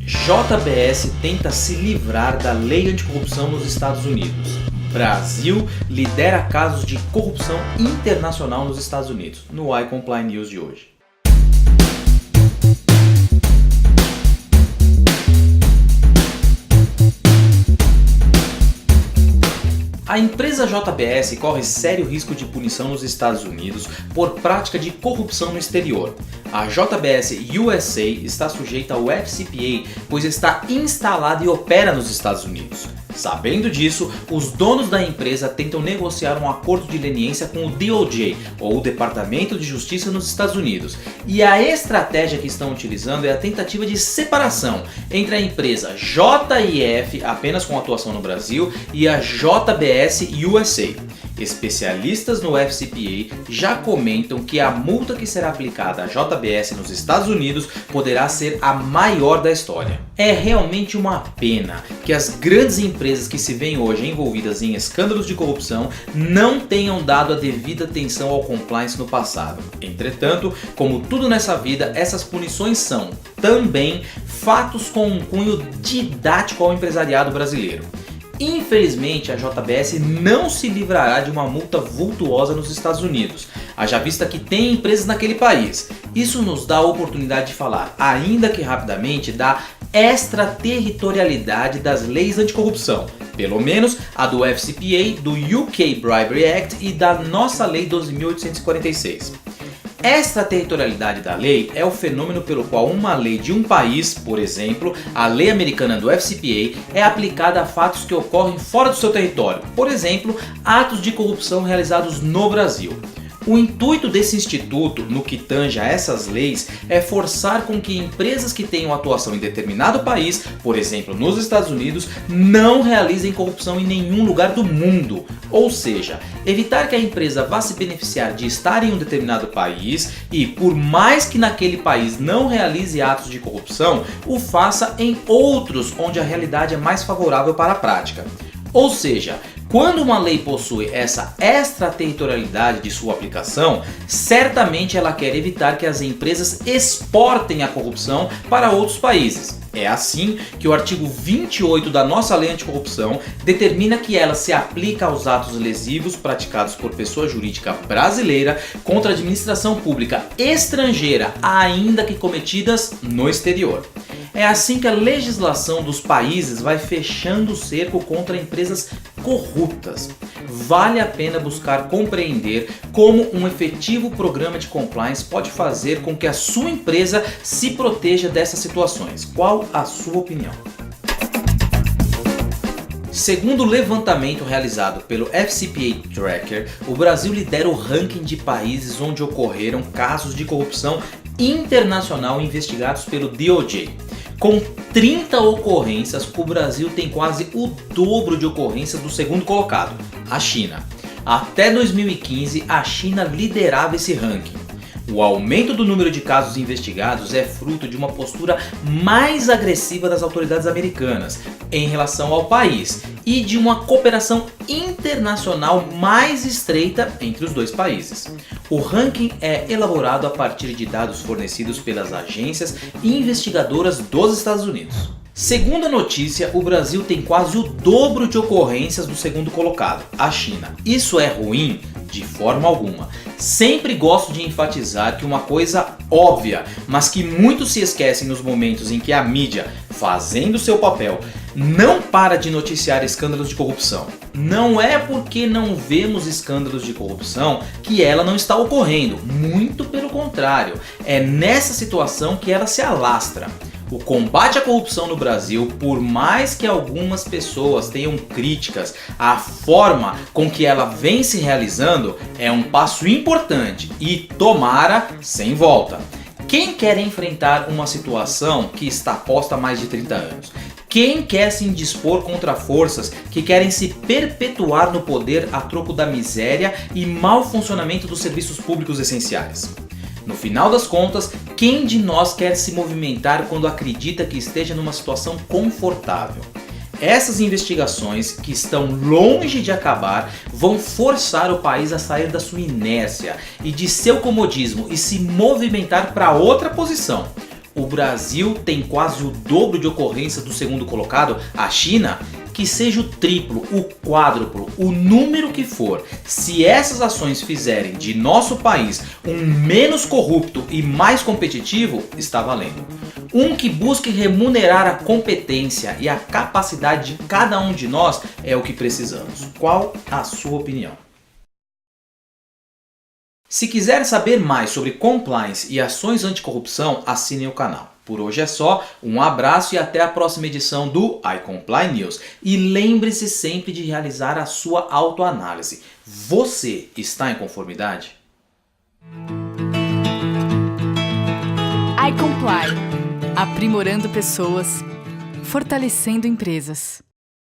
JBS tenta se livrar da lei anticorrupção nos Estados Unidos. Brasil lidera casos de corrupção internacional nos Estados Unidos, no iComply News de hoje. A empresa JBS corre sério risco de punição nos Estados Unidos por prática de corrupção no exterior. A JBS USA está sujeita ao FCPA, pois está instalada e opera nos Estados Unidos. Sabendo disso, os donos da empresa tentam negociar um acordo de leniência com o DOJ, ou o Departamento de Justiça nos Estados Unidos. E a estratégia que estão utilizando é a tentativa de separação entre a empresa JIF, apenas com atuação no Brasil, e a JBS USA. Especialistas no FCPA já comentam que a multa que será aplicada à JBS nos Estados Unidos poderá ser a maior da história. É realmente uma pena que as grandes empresas que se veem hoje envolvidas em escândalos de corrupção não tenham dado a devida atenção ao compliance no passado. Entretanto, como tudo nessa vida, essas punições são também fatos com um cunho didático ao empresariado brasileiro. Infelizmente, a JBS não se livrará de uma multa vultuosa nos Estados Unidos, haja vista que tem empresas naquele país. Isso nos dá a oportunidade de falar, ainda que rapidamente, da extraterritorialidade das leis anticorrupção, pelo menos a do FCPA, do UK Bribery Act e da nossa Lei 12.846. Extraterritorialidade da lei é o fenômeno pelo qual uma lei de um país, por exemplo, a lei americana do FCPA, é aplicada a fatos que ocorrem fora do seu território, por exemplo, atos de corrupção realizados no Brasil. O intuito desse instituto, no que tange a essas leis, é forçar com que empresas que tenham atuação em determinado país, por exemplo nos Estados Unidos, não realizem corrupção em nenhum lugar do mundo. Ou seja, evitar que a empresa vá se beneficiar de estar em um determinado país e, por mais que naquele país não realize atos de corrupção, o faça em outros onde a realidade é mais favorável para a prática. Ou seja, quando uma lei possui essa extraterritorialidade de sua aplicação, certamente ela quer evitar que as empresas exportem a corrupção para outros países. É assim que o artigo 28 da nossa lei anticorrupção determina que ela se aplica aos atos lesivos praticados por pessoa jurídica brasileira contra a administração pública estrangeira, ainda que cometidas no exterior. É assim que a legislação dos países vai fechando o cerco contra empresas corruptas. Vale a pena buscar compreender como um efetivo programa de compliance pode fazer com que a sua empresa se proteja dessas situações. Qual a sua opinião? Segundo o levantamento realizado pelo FCPA Tracker, o Brasil lidera o ranking de países onde ocorreram casos de corrupção internacional investigados pelo DOJ. Com 30 ocorrências, o Brasil tem quase o dobro de ocorrências do segundo colocado, a China. Até 2015, a China liderava esse ranking. O aumento do número de casos investigados é fruto de uma postura mais agressiva das autoridades americanas em relação ao país e de uma cooperação internacional mais estreita entre os dois países. O ranking é elaborado a partir de dados fornecidos pelas agências investigadoras dos Estados Unidos. Segundo a notícia, o Brasil tem quase o dobro de ocorrências do segundo colocado, a China. Isso é ruim? De forma alguma. Sempre gosto de enfatizar que uma coisa óbvia, mas que muitos se esquecem nos momentos em que a mídia, fazendo seu papel, não para de noticiar escândalos de corrupção. Não é porque não vemos escândalos de corrupção que ela não está ocorrendo, muito pelo contrário, é nessa situação que ela se alastra. O combate à corrupção no Brasil, por mais que algumas pessoas tenham críticas à forma com que ela vem se realizando, é um passo importante e, tomara, sem volta. Quem quer enfrentar uma situação que está posta há mais de 30 anos? Quem quer se indispor contra forças que querem se perpetuar no poder a troco da miséria e mau funcionamento dos serviços públicos essenciais? No final das contas, quem de nós quer se movimentar quando acredita que esteja numa situação confortável? Essas investigações, que estão longe de acabar, vão forçar o país a sair da sua inércia e de seu comodismo e se movimentar para outra posição. o Brasil tem quase o dobro de ocorrência do segundo colocado, a China, que seja o triplo, o quádruplo, o número que for, se essas ações fizerem de nosso país um menos corrupto e mais competitivo, está valendo. Um que busque remunerar a competência e a capacidade de cada um de nós é o que precisamos. Qual a sua opinião? Se quiser saber mais sobre compliance e ações anticorrupção, assine o canal. Por hoje é só, um abraço e até a próxima edição do iComply News. E lembre-se sempre de realizar a sua autoanálise. Você está em conformidade? iComply, aprimorando pessoas, fortalecendo empresas.